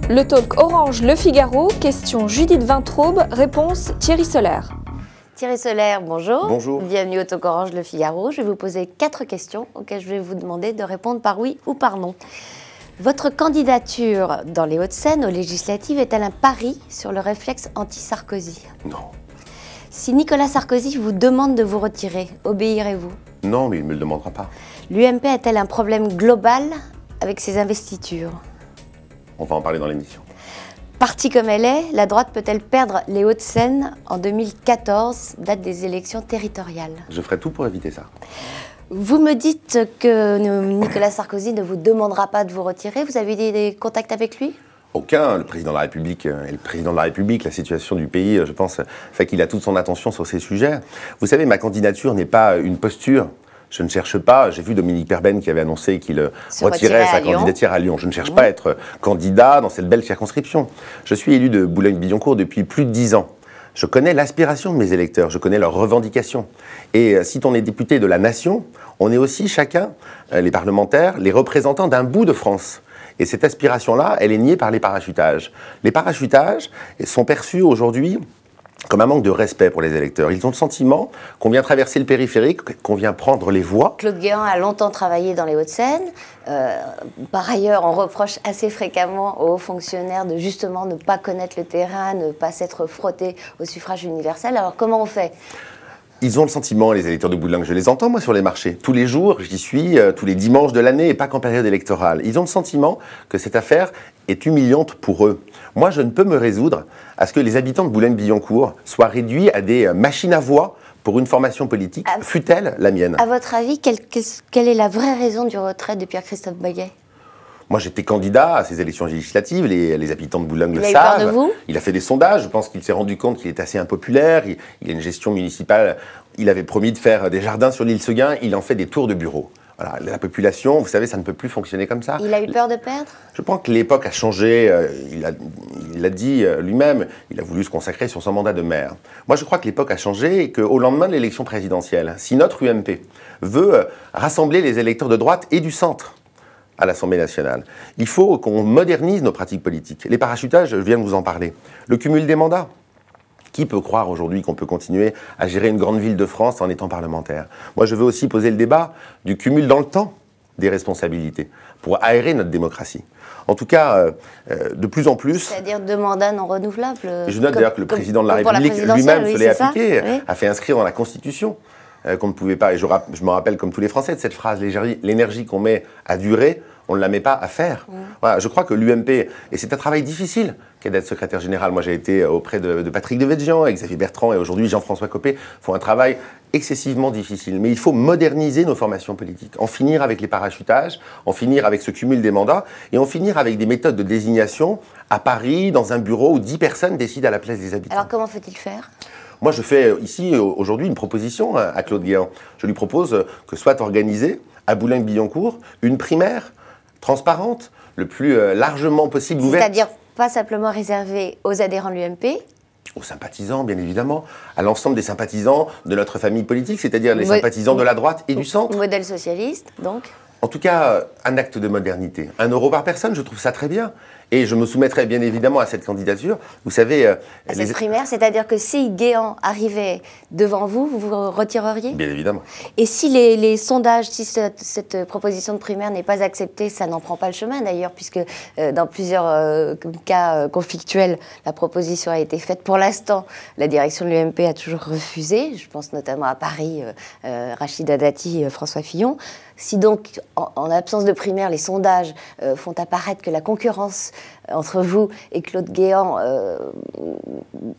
Le talk Orange Le Figaro, question Judith Vintraube, réponse Thierry Solaire. Thierry Solaire, bonjour. Bonjour. Bienvenue au talk Orange Le Figaro. Je vais vous poser 4 questions auxquelles je vais vous demander de répondre par oui ou par non. Votre candidature dans les Hauts-de-Seine aux législatives est-elle un pari sur le réflexe anti-Sarkozy? Non. Si Nicolas Sarkozy vous demande de vous retirer, obéirez-vous? Non, mais il ne me le demandera pas. L'UMP a-t-elle un problème global avec ses investitures? On va en parler dans l'émission. Partie comme elle est, la droite peut-elle perdre les Hauts-de-Seine en 2014, date des élections territoriales? Je ferai tout pour éviter ça. Vous me dites que Nicolas Sarkozy ne vous demandera pas de vous retirer. Vous avez des contacts avec lui? Aucun. Le président de la République est le président de la République. La situation du pays, je pense, fait qu'il a toute son attention sur ces sujets. Vous savez, ma candidature n'est pas une posture. Je ne cherche pas, j'ai vu Dominique Perben qui avait annoncé qu'il retirait sa candidature à Lyon. Je ne cherche pas à être candidat dans cette belle circonscription. Je suis élu de Boulogne-Billancourt depuis plus de 10 ans. Je connais l'aspiration de mes électeurs, je connais leurs revendications. Et si on est député de la nation, on est aussi chacun, les parlementaires, les représentants d'un bout de France. Et cette aspiration-là, elle est niée par les parachutages. Les parachutages sont perçus aujourd'hui comme un manque de respect pour les électeurs. Ils ont le sentiment qu'on vient traverser le périphérique, qu'on vient prendre les voies. Claude Guéant a longtemps travaillé dans les Hauts-de-Seine. Par ailleurs, on reproche assez fréquemment aux hauts fonctionnaires de justement ne pas connaître le terrain, ne pas s'être frotté au suffrage universel. Alors comment on fait ? Ils ont le sentiment, les électeurs de Boulogne, je les entends moi sur les marchés. Tous les jours, j'y suis, tous les dimanches de l'année et pas qu'en période électorale. Ils ont le sentiment que cette affaire est humiliante pour eux. Moi, je ne peux me résoudre à ce que les habitants de Boulogne-Billancourt soient réduits à des machines à voix pour une formation politique, fût-elle la mienne. À votre avis, quelle est la vraie raison du retrait de Pierre-Christophe Baguet ? Moi, j'étais candidat à ces élections législatives, les habitants de Boulogne le savent. Il a eu peur de vous ? Il a fait des sondages, je pense qu'il s'est rendu compte qu'il est assez impopulaire, il a une gestion municipale, il avait promis de faire des jardins sur l'île Seguin, il en fait des tours de bureaux. Voilà, la population, vous savez, ça ne peut plus fonctionner comme ça. Il a eu peur de perdre ? Je pense que l'époque a changé, il l'a dit lui-même, il a voulu se consacrer sur son mandat de maire. Moi, je crois que l'époque a changé et qu'au lendemain de l'élection présidentielle, si notre UMP veut rassembler les électeurs de droite et du centre à l'Assemblée nationale, il faut qu'on modernise nos pratiques politiques. Les parachutages, je viens de vous en parler. Le cumul des mandats. Qui peut croire aujourd'hui qu'on peut continuer à gérer une grande ville de France en étant parlementaire? Moi, je veux aussi poser le débat du cumul dans le temps des responsabilités pour aérer notre démocratie. En tout cas, de plus en plus... C'est-à-dire 2 mandats non renouvelables. Je note d'ailleurs que le président de la République lui-même se l'est appliqué, a fait inscrire dans la Constitution qu'on ne pouvait pas... Et je me rappelle, comme tous les Français, de cette phrase, l'énergie qu'on met à durer, on ne la met pas à faire. Voilà, je crois que l'UMP, et c'est un travail difficile qu'est d'être secrétaire général. Moi, j'ai été auprès de Patrick Devedjian, Xavier Bertrand et aujourd'hui Jean-François Copé, font un travail excessivement difficile. Mais il faut moderniser nos formations politiques, en finir avec les parachutages, en finir avec ce cumul des mandats et en finir avec des méthodes de désignation à Paris, dans un bureau où 10 personnes décident à la place des habitants. Alors comment faut-il faire ? Moi, je fais ici, aujourd'hui, une proposition à Claude Guéant. Je lui propose que soit organisée à Boulogne-Billancourt une primaire transparente, le plus largement possible ouverte. C'est-à-dire pas simplement réservée aux adhérents de l'UMP ? Aux sympathisants, bien évidemment, à l'ensemble des sympathisants de notre famille politique, c'est-à-dire les sympathisants de la droite et du centre. Modèle socialiste, donc ? En tout cas, un acte de modernité. 1 euro par personne, je trouve ça très bien. Et je me soumettrai bien évidemment à cette candidature. Vous savez... à cette primaire, c'est-à-dire que si Guéant arrivait devant vous, vous vous retireriez ? Bien évidemment. Et si les sondages, si cette proposition de primaire n'est pas acceptée, ça n'en prend pas le chemin d'ailleurs, puisque dans plusieurs cas conflictuels, la proposition a été faite. Pour l'instant, la direction de l'UMP a toujours refusé. Je pense notamment à Paris, Rachida Dati, François Fillon. Si donc, en absence de primaire, les sondages font apparaître que la concurrence entre vous et Claude Guéant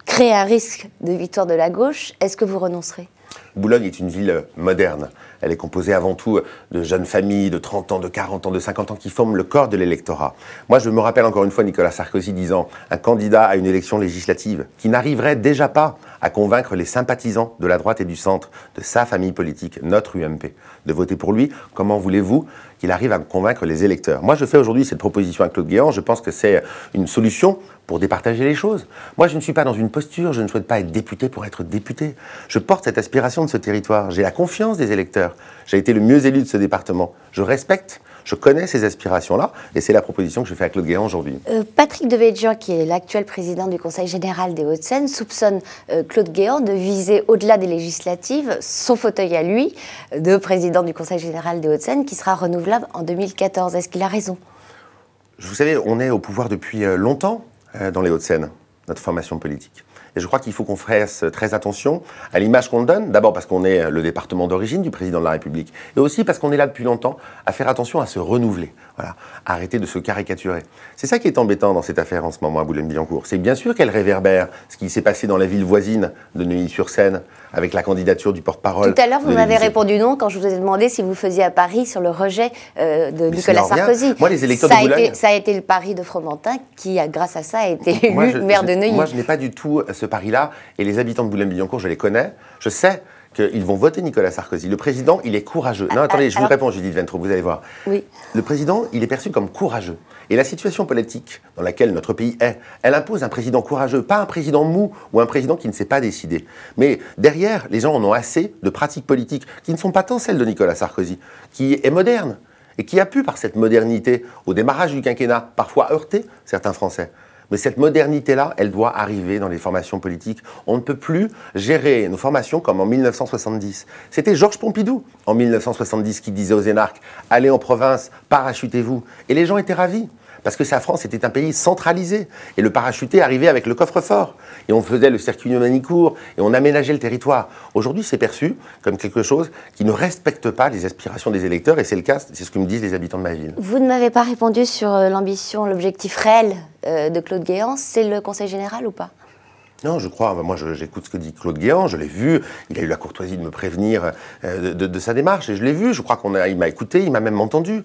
crée un risque de victoire de la gauche, est-ce que vous renoncerez ? Boulogne est une ville moderne. Elle est composée avant tout de jeunes familles de 30 ans, de 40 ans, de 50 ans qui forment le corps de l'électorat. Moi, je me rappelle encore une fois Nicolas Sarkozy disant un candidat à une élection législative qui n'arriverait déjà pas à convaincre les sympathisants de la droite et du centre, de sa famille politique, notre UMP, de voter pour lui. Comment voulez-vous qu'il arrive à convaincre les électeurs? Moi, je fais aujourd'hui cette proposition à Claude Guéant. Je pense que c'est une solution pour départager les choses. Moi, je ne suis pas dans une posture, je ne souhaite pas être député pour être député. Je porte cette aspiration de ce territoire, j'ai la confiance des électeurs. J'ai été le mieux élu de ce département. Je respecte, je connais ces aspirations-là, et c'est la proposition que je fais à Claude Guéant aujourd'hui. Patrick Devedjian, qui est l'actuel président du Conseil général des Hauts-de-Seine, soupçonne Claude Guéant de viser, au-delà des législatives, son fauteuil à lui, de président du Conseil général des Hauts-de-Seine, qui sera renouvelable en 2014. Est-ce qu'il a raison? Vous savez, on est au pouvoir depuis longtemps dans les Hauts-de-Seine, notre formation politique. Et je crois qu'il faut qu'on fasse très attention à l'image qu'on donne, d'abord parce qu'on est le département d'origine du président de la République, et aussi parce qu'on est là depuis longtemps, à faire attention à se renouveler, voilà, à arrêter de se caricaturer. C'est ça qui est embêtant dans cette affaire en ce moment à Boulogne-Billancourt. C'est bien sûr qu'elle réverbère ce qui s'est passé dans la ville voisine de Neuilly-sur-Seine, avec la candidature du porte-parole. Tout à l'heure, vous m'avez répondu non quand je vous ai demandé si vous faisiez à Paris sur le rejet de Nicolas Sarkozy. Moi, les électeurs de Boulogne... Ça a été le pari de Fromentin qui, grâce à ça, a été élu maire de Neuilly. Moi, je n'ai pas du tout ce pari-là. Et les habitants de Boulogne-Billancourt, je les connais. Je sais qu'ils vont voter Nicolas Sarkozy. Le président, il est courageux. Non, attendez, je vous réponds, Judith Vintraud, vous allez voir. Oui. Le président, il est perçu comme courageux. Et la situation politique dans laquelle notre pays est, elle impose un président courageux, pas un président mou ou un président qui ne sait pas décider. Mais derrière, les gens en ont assez de pratiques politiques qui ne sont pas tant celles de Nicolas Sarkozy, qui est moderne et qui a pu, par cette modernité, au démarrage du quinquennat, parfois heurter certains Français. Mais cette modernité-là, elle doit arriver dans les formations politiques. On ne peut plus gérer nos formations comme en 1970. C'était Georges Pompidou, en 1970, qui disait aux énarques « Allez en province, parachutez-vous ». Et les gens étaient ravis, parce que sa France était un pays centralisé. Et le parachuté arrivait avec le coffre-fort. Et on faisait le circuit de Manicourt, et on aménageait le territoire. Aujourd'hui, c'est perçu comme quelque chose qui ne respecte pas les aspirations des électeurs, et c'est le cas, c'est ce que me disent les habitants de ma ville. Vous ne m'avez pas répondu sur l'ambition, l'objectif réel de Claude Guéant. C'est le Conseil général ou pas? Non, je crois, moi j'écoute ce que dit Claude Guéant, je l'ai vu, il a eu la courtoisie de me prévenir de sa démarche, et je l'ai vu, je crois qu'il m'a écouté, il m'a même entendu.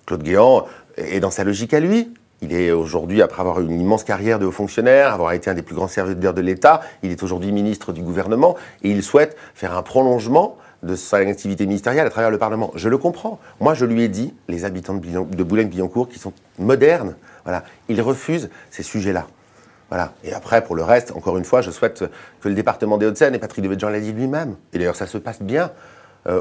Claude Guéant est dans sa logique à lui. Il est aujourd'hui, après avoir eu une immense carrière de haut fonctionnaire, avoir été un des plus grands serviteurs de l'État, il est aujourd'hui ministre du gouvernement, et il souhaite faire un prolongement de son activité ministérielle à travers le Parlement. Je le comprends. Moi, je lui ai dit, les habitants de Boulogne-Billancourt, qui sont modernes, voilà, ils refusent ces sujets-là. Voilà. Et après, pour le reste, encore une fois, je souhaite que le département des Hauts-de-Seine, et Patrick Devedjian l'a dit lui-même, et d'ailleurs ça se passe bien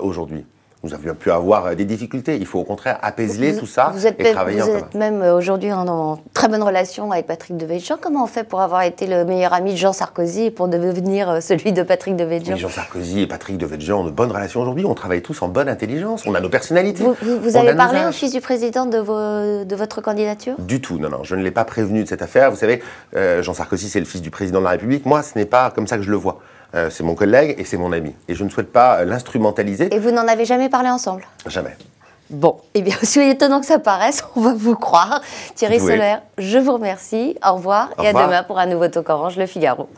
aujourd'hui. Nous avions pu avoir des difficultés. Il faut au contraire apaiser tout ça et travailler en commun. Vous êtes même aujourd'hui en très bonne relation avec Patrick Devedjian. Comment on fait pour avoir été le meilleur ami de Jean Sarkozy et pour devenir celui de Patrick Devedjian? Jean Sarkozy et Patrick Devedjian ont de bonnes relations aujourd'hui. On travaille tous en bonne intelligence. On a nos personnalités. Vous avez parlé au fils du président de votre candidature? Du tout, non, non. Je ne l'ai pas prévenu de cette affaire. Vous savez, Jean Sarkozy, c'est le fils du président de la République. Moi, ce n'est pas comme ça que je le vois. C'est mon collègue et c'est mon ami. Et je ne souhaite pas l'instrumentaliser. Et vous n'en avez jamais parlé ensemble? Jamais. Bon, eh bien, aussi étonnant que ça paraisse, on va vous croire. Thierry Solaire, je vous remercie. Au revoir et à demain pour un nouveau Talk Orange, Le Figaro.